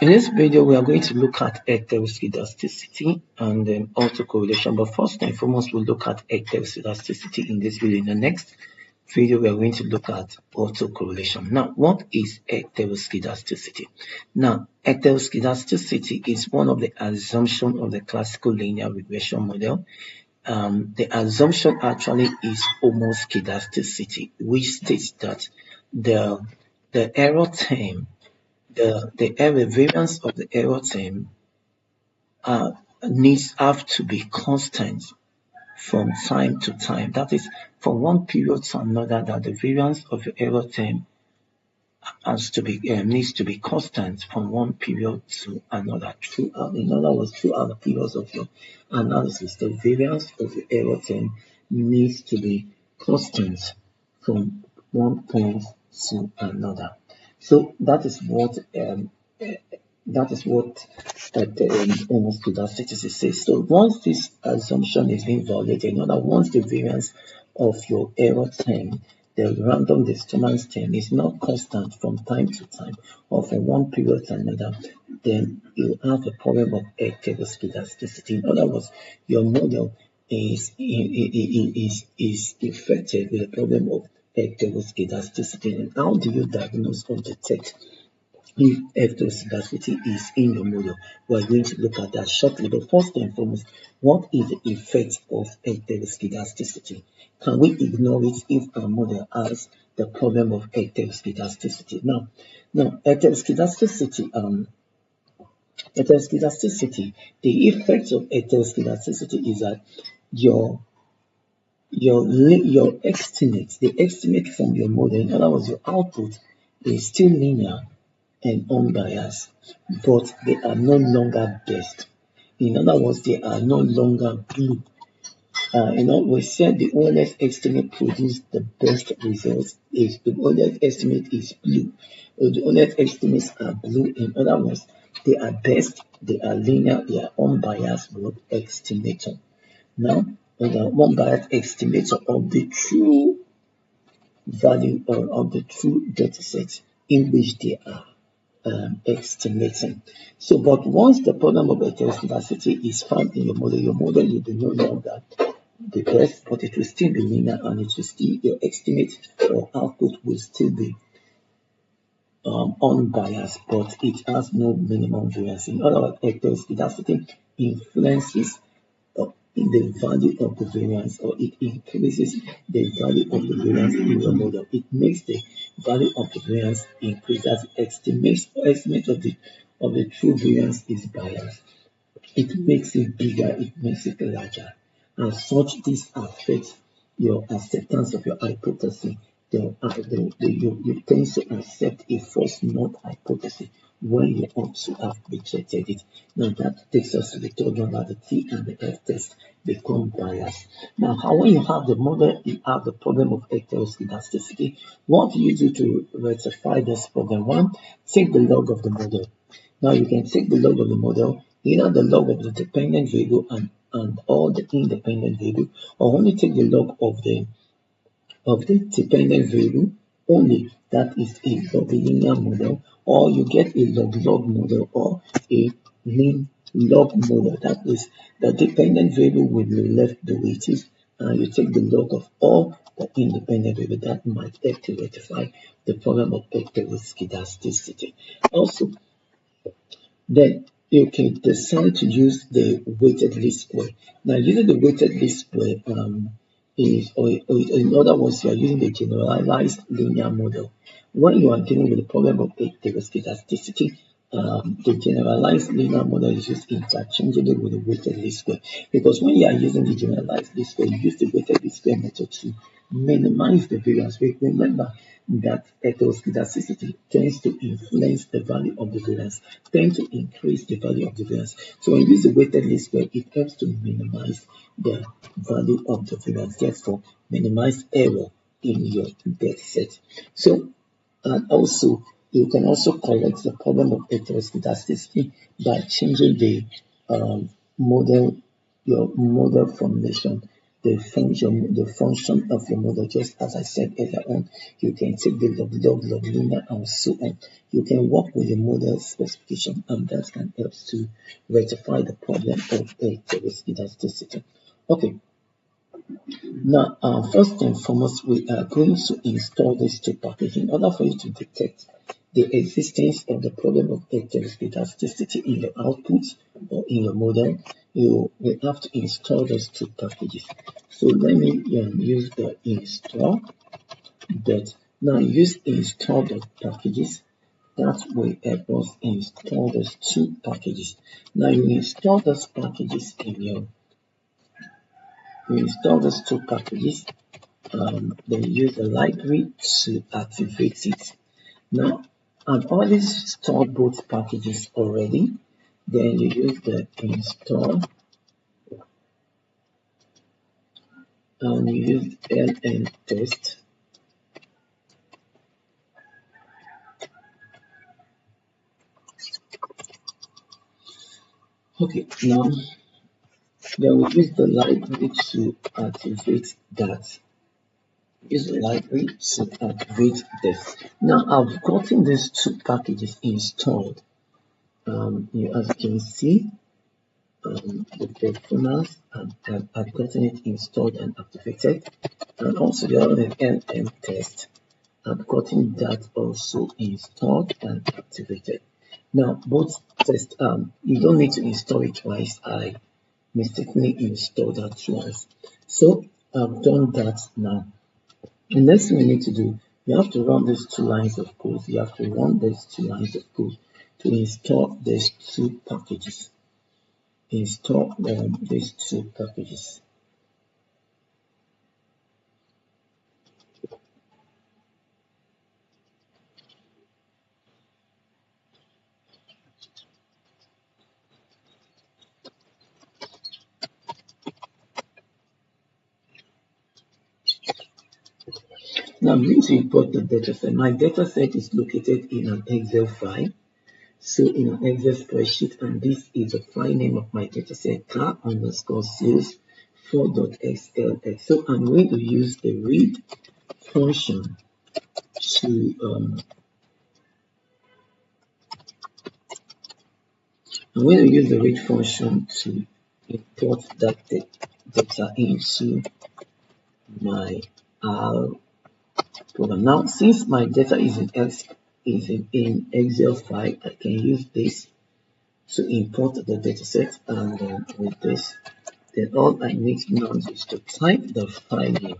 In this video, we are going to look at heteroscedasticity and autocorrelation. But first and foremost, we'll look at heteroscedasticity in this video. In the next video, we are going to look at autocorrelation. Now, what is heteroscedasticity? Now, heteroscedasticity is one of the assumptions of the classical linear regression model. The assumption actually is homoscedasticity, which states that the error term, the error variance of the error term have to be constant from time to time. That is, from one period to another, that the variance of the error term has to be needs to be constant from one period to another. In other words, throughout the periods of your analysis, the variance of the error term needs to be constant from one point to another. So that is what the homoscedasticity says. So once this assumption is being violated, in other words, once the variance of your error term, the random disturbance term, is not constant from time to time or from one period to another, then you have a problem of heteroscedasticity. In other words, your model is affected with a problem of heteroscedasticity. And how do you diagnose or detect if heteroscedasticity is in your model? We're going to look at that shortly. But first and foremost, what is the effect of heteroscedasticity? Can we ignore it if our model has the problem of heteroscedasticity? Now, heteroscedasticity, the effect of heteroscedasticity is that your estimate, the estimate from your model, in other words, your output is still linear and unbiased, but they are no longer best. In other words, they are no longer blue. We said the OLS estimate produced the best results if the OLS estimate is blue. The OLS estimates are blue. In other words, they are best, they are linear, they are unbiased, but estimator. Now, the unbiased estimator of the true value or of the true data set in which they are estimating. So, but once the problem of heteroscedasticity is found in your model will be no longer the best, but it will still be linear, and it will still, your estimate or output will still be unbiased, but it has no minimum variance. In other words, heteroscedasticity influences in the value of the variance, or it increases the value of the variance in your model. It makes the value of the variance increase as estimate of the true variance is biased. It makes it bigger, it makes it larger. As such, this affects your acceptance of your hypothesis. You tend to accept a false null hypothesis when you ought to have rejected it. Now that takes us to the third one, that the T and the F test become biased. Now, when you have the model, you have the problem of heteroscedasticity. What do you do to rectify this problem? One, take the log of the model. Now you can take the log of the model, either the log of the dependent variable and all the independent variable, or only take the log of the dependent variable only. That is a log linear model, or you get a log model or a mean log model. That is, the dependent variable will be left the way it is, and you take the log of all the independent variable. That might help to rectify the problem of heteroscedasticity. Also, then you can decide to use the weighted least square. Now, using the weighted least square in other words, you are using the generalized linear model. When you are dealing with the problem of heteroscedasticity, the generalized linear model is used interchangeably with the weighted least square, because when you are using the generalized least square, you use the weighted least square method to minimize the variance. Remember that heteroscedasticity tends to influence the value of the variance, tends to increase the value of the variance. So when you use the weighted least square, it helps to minimize the value of the variance, therefore minimize error in your data set. So, and also, you can also correct the problem of heteroscedasticity by changing the your model formulation. the function of your model. Just as I said earlier on, you can take the log linear and so on. You can work with the model specification, and that can help to rectify the problem of heteroscedasticity. Okay, now first and foremost, we are going to install this two package. In order for you to detect the existence of the problem of heteroscedasticity in your output or in your model, you will have to install those two packages. So let me use the install dot. Now use install dot packages. That will help us install those two packages. Now you install those packages in your two packages. Then use the library to activate it. Now I've already installed both packages already. Then you use the install and you use ln test. Okay, now then we use the library to activate that. Use the library to activate this. Now I've gotten these two packages installed. As you can see, the performance I've gotten it installed and activated, and also the other LM test. I've gotten that also installed and activated. Now both tests, you don't need to install it twice. I mistakenly installed that twice. So I've done that now. The next thing we need to do, you have to run these two lines of code. You have to run these two lines of code to install these two packages. Install these two packages. Now I'm going to import the dataset. My dataset is located in an Excel file. So in an Excel spreadsheet, and this is the file name of my dataset, car_sales 4.xlx. So I'm going to use the read function to import that data into my R program. Now, since my data is in Excel file, I can use this to import the dataset, and with this, then all I need now is to type the file name.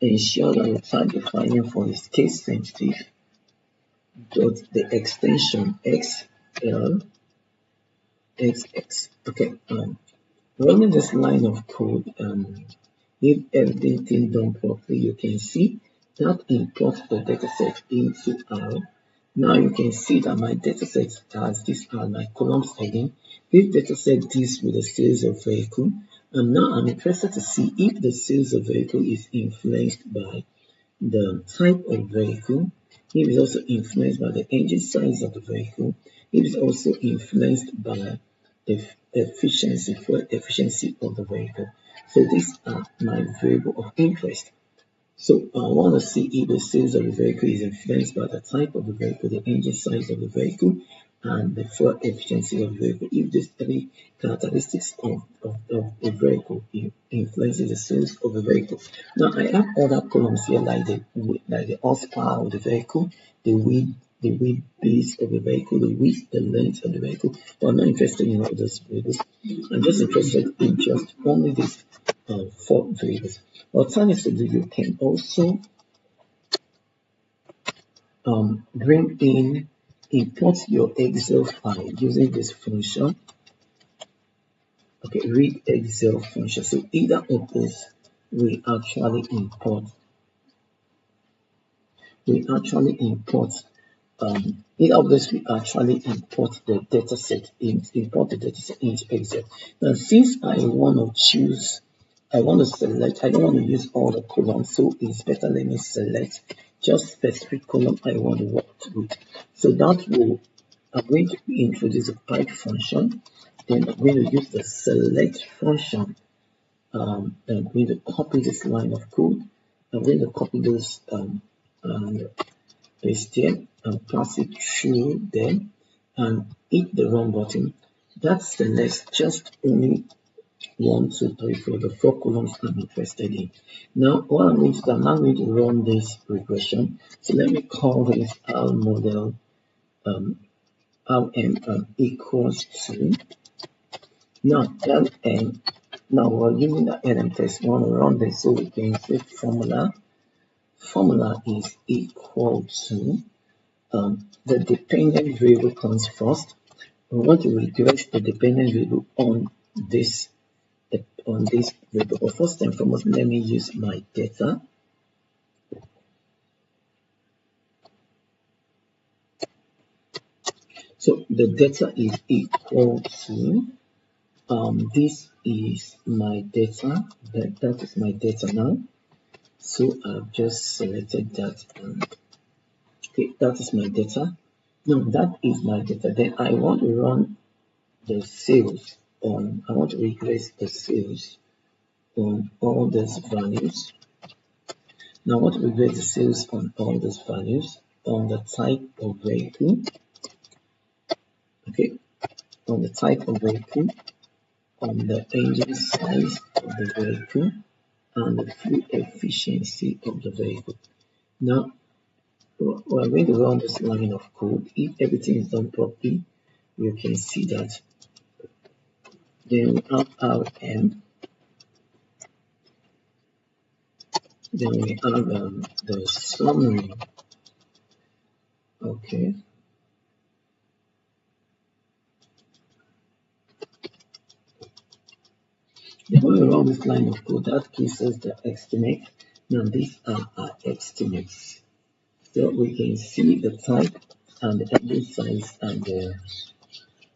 Ensure that you type the file name for this case sensitive dot the extension xlxx. Okay, running this line of code, if everything done properly, you can see that imports the dataset into R. Now you can see that my dataset has this are my columns heading. This dataset deals with the sales of vehicle, and now I'm interested to see if the sales of vehicle is influenced by the type of vehicle, if it's also influenced by the engine size of the vehicle, if it's also influenced by the fuel efficiency of the vehicle. So these are my variable of interest. So I want to see if the sales of the vehicle is influenced by the type of the vehicle, the engine size of the vehicle, and the fuel efficiency of the vehicle. If these three characteristics of a vehicle influences the sales of the vehicle. Now I have other columns here like the horsepower of the vehicle, the weight base of the vehicle, the width, the length of the vehicle. But I'm not interested in all those variables. I'm just interested in just only these 4 variables. Alternatively, you can also import your Excel file using this function. Okay, read Excel function. So either of these we actually import either of this we actually import the dataset into Excel. Now since I want to select, I don't want to use all the columns, so it's better let me select just specific column I want to work with. So that will, I'm going to introduce a pipe function, then I'm going to use the select function I'm going to copy this line of code. I'm going to copy this and paste it and pass it through there and hit the run button. That's the next, just only 1, 2, 3, 4, the 4 columns I'm interested in. Now, what I'm going to do, I'm now going to run this regression. So let me call this our model rm equals to. Now, lm. Now we're using the lm test. We want to run this, so we can say formula. Formula is equal to the dependent variable comes first. We want to regress the dependent variable on this variable. But first and foremost, let me use my data. So the data is equal to this is my data. That is my data now. So I've just selected that. Okay, that is my data. Now that is my data. Then I want to run the sales on. I want to regress the sales on all these values. Now I want to regress the sales on all these values on the type of vehicle. Okay, on the type of vehicle, on the engine size of the vehicle, and the fuel efficiency of the vehicle. Now we're going to run this line of code. If everything is done properly, you can see that. Then we have rm. Then we have the summary. Okay. Then when we run this line of code, that gives us the estimate. Now these are our estimates. So we can see the type and the engine size and the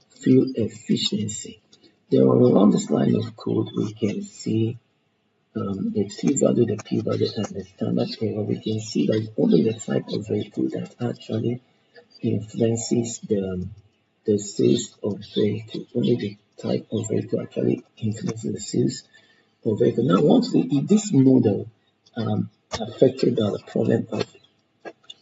fuel efficiency. Then when we run this line of code, we can see the t value, the p value, and the standard error. We can see that it's only the type of vehicle that actually influences the sales of vehicle. Only the type of vehicle actually influences the sales of vehicle. Now, once if this model affected by the problem of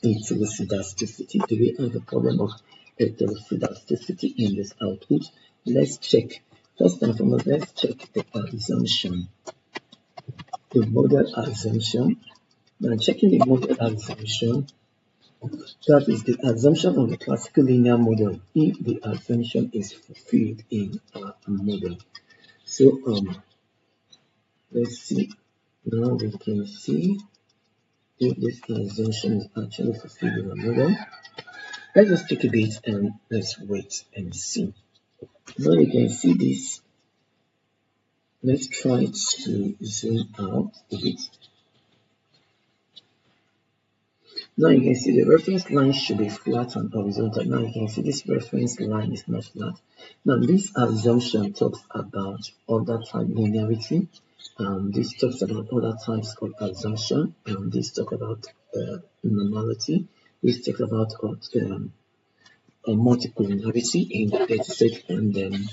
heteroscedasticity, do we have a problem of heteroscedasticity in this output? Let's check. First and foremost, let's check the assumption. The model assumption. Now, checking the model assumption, that is the assumption of the classical linear model if the assumption is fulfilled in our model. So let's see. Now we can see if this assumption is actually fulfilled in our model. Let's just take a bit and let's wait and see. Now you can see this. Let's try to zoom out a bit. Now you can see the reference line should be flat and horizontal. Now you can see this reference line is not flat. Now this assumption talks about other type linearity. This talks about other types of assumption. This talks about normality. This talks about multiple linearity in the data set, and then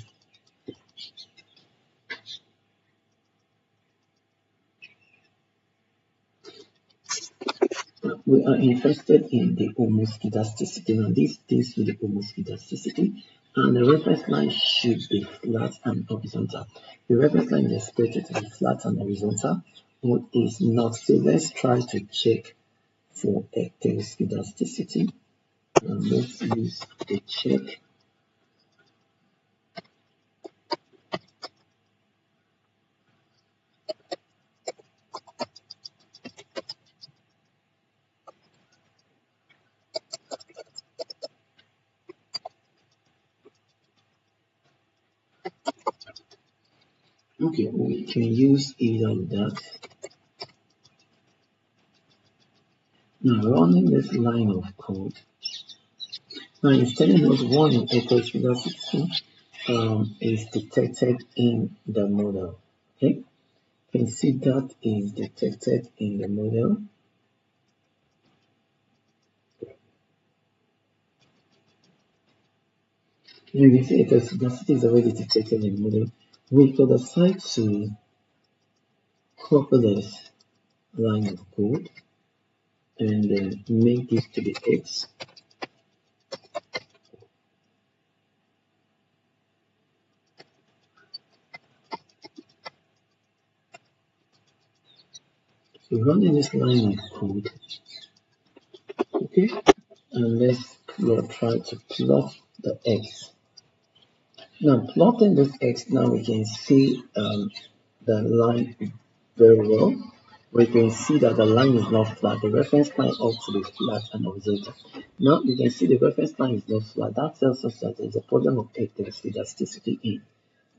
we are interested in the homoscedasticity. Now this deals with the homoscedasticity, and the reference line should be flat and horizontal. The reference line is expected to be flat and horizontal, but is not. So let's try to check for heteroscedasticity. Let's use the check. Okay, we can use either of that. Now running this line of code. Now it's telling us one in heteroscedasticity is detected in the model. Okay, you can see that is detected in the model. You can see heteroscedasticity is already detected in the model. We could decide to copy this line of code and then make this to be X. So running this line of code, okay, and let's try to plot the X. Now plotting this X, now we can see the line very well. We can see that the line is not flat. The reference line ought to be flat and horizontal. Now you can see the reference line is not flat. That tells us that there's a problem of heteroscedasticity in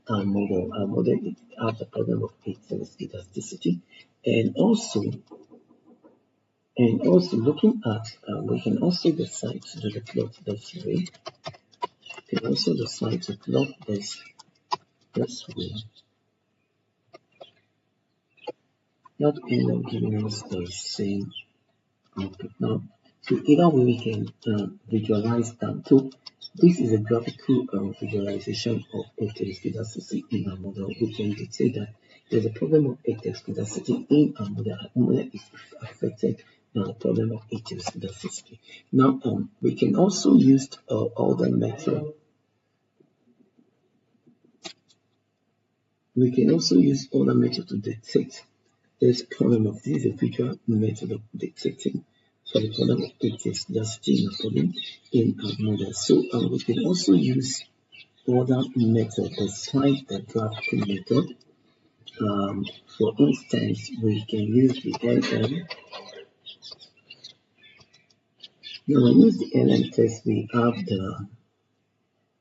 our model. Our model has a problem of heteroscedasticity, and also looking at, we can also decide to do the plot this way. We can also decide to plot this way. Not end up giving us the same output. Now, so either way we can visualize that. So this is a graphical visualization of heteroscedasticity in our model. We can say that there's a problem of heteroscedasticity in our model. Our model is affected by the problem of heteroscedasticity. Now, we can also use other method. We can also use other method to detect this problem of this is a visual method of detecting for the problem of heteroscedasticity in a problem in our model. So we can also use other method besides the graphical method. For instance, we can use the LM. Now when we use the LM test, we have the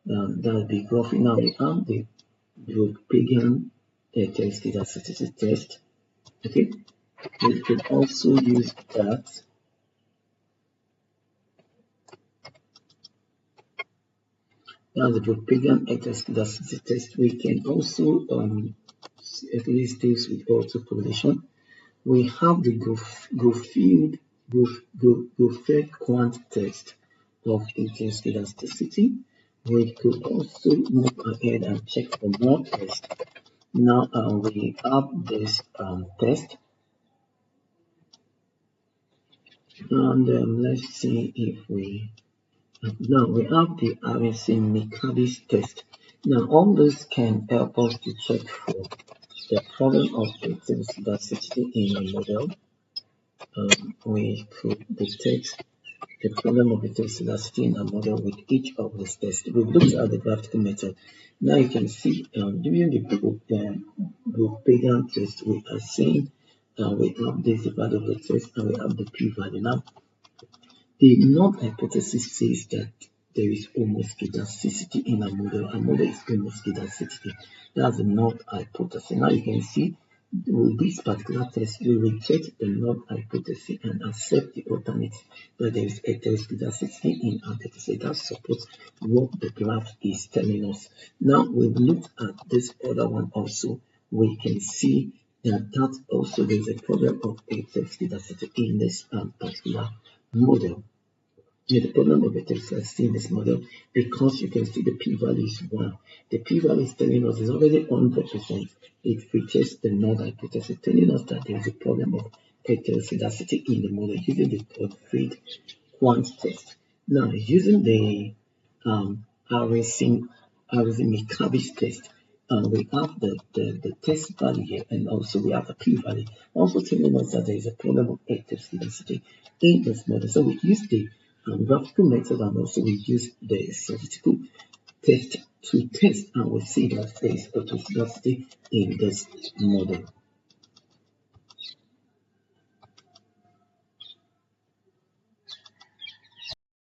that the graphic. Now we have the European heteroscedasticity test. Okay, we can also use that. Now the European heteroscedasticity test, we can also at least this with autocorrelation. We have the Grofeld quant test of heteroscedasticity. We could also move ahead and check for more tests. Now we have this test, and let's see if we. Now we have the RSC test. Now all this can help us to check for the problem of heteroscedasticity in a model. We could detect the problem of heteroscedasticity in a model with each of these tests. We've looked at the graphical method. Now you can see during the European test, we are saying we have this value of the test and we have the p-value. Now the null hypothesis says that there is homoscedasticity in a model. A model is homoscedasticity. That's the null hypothesis. Now you can see with this particular test, we reject the null hypothesis and accept the alternative that there is heteroscedasticity in our data set. That supports what the graph is telling us. Now we've looked at this other one also. We can see that also there's a problem of heteroscedasticity in this particular model. The problem of heteroscedasticity in this model, because you can see the p-value is 1. The p-value is telling us it's already 100%. It rejects the null hypothesis, telling us that there is a problem of heteroscedasticity in the model using the Grofeld quant test. Now, using the RSC test, we have the test value here, and also we have a p-value, also telling us that there is a problem of heteroscedasticity in this model. So we use the graphical method and also we use the statistical test to test, and we see that there is heteroscedasticity in this model.